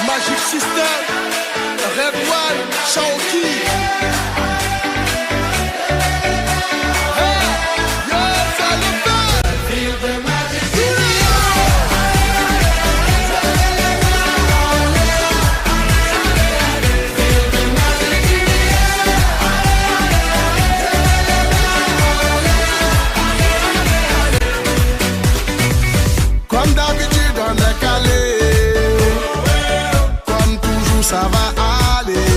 Magic System, Red One, Shaoki. Comme d'habitude on est calé, comme toujours ça va aller.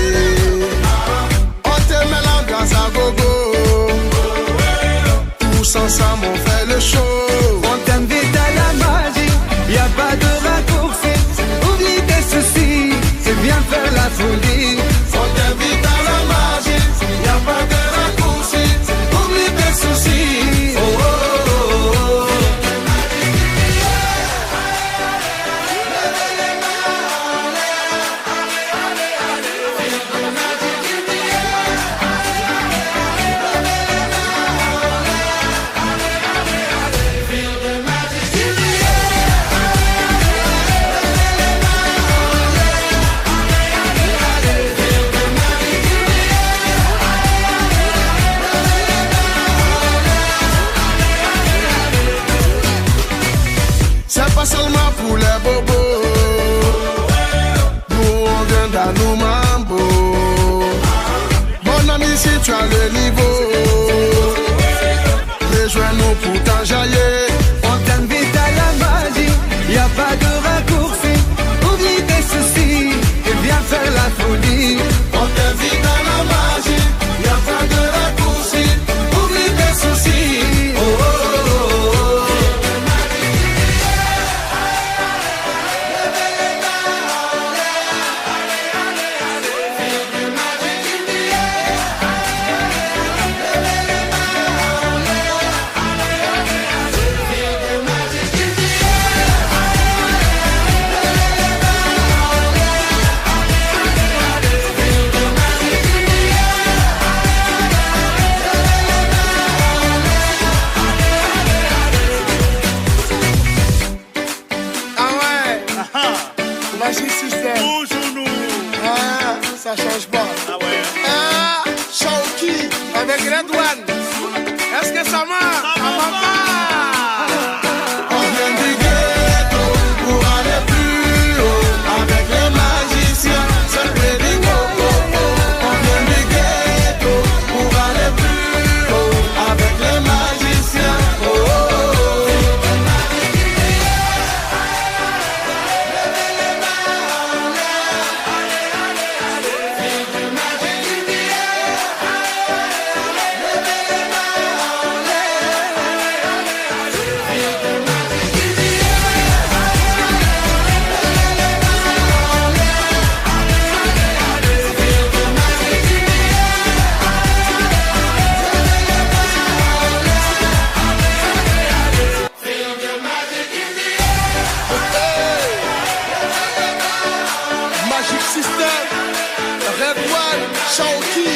On te met l'ambiance à gogo, tous ensemble on fait le show. On t'invite à la magie, y a pas de raccourci. Oublie tes soucis, c'est bien faire la folie. On t'invite à la magie, y a pas de raccourci. Oublie tes soucis. Oh, oh, oh, oh. C'est pas seulement pour les bobos, nous on vient d'Anou Mambo. Mon ami, si tu as le niveau, rejoins-nous pour t'enjailler. On t'invite à la magie, y a pas de raccourci. Oublie tes soucis, et viens faire la folie. On t'invite à la magie, y a pas de raccourci. Oublie tes soucis. Oh, oh, oh, oh. Magic System. Toujours nous. Ah, ça change pas. Ah ouais. Ah, Shaoki avec Red One. Est-ce que ça marche? Ça marche pas. On vient du ghetto pour aller plus haut. Avec les magiciens, c'est le pédigo. On vient du ghetto pour aller plus haut. Avec les magiciens. Oh, oh, oh. Magic System, Red One, Shaoki.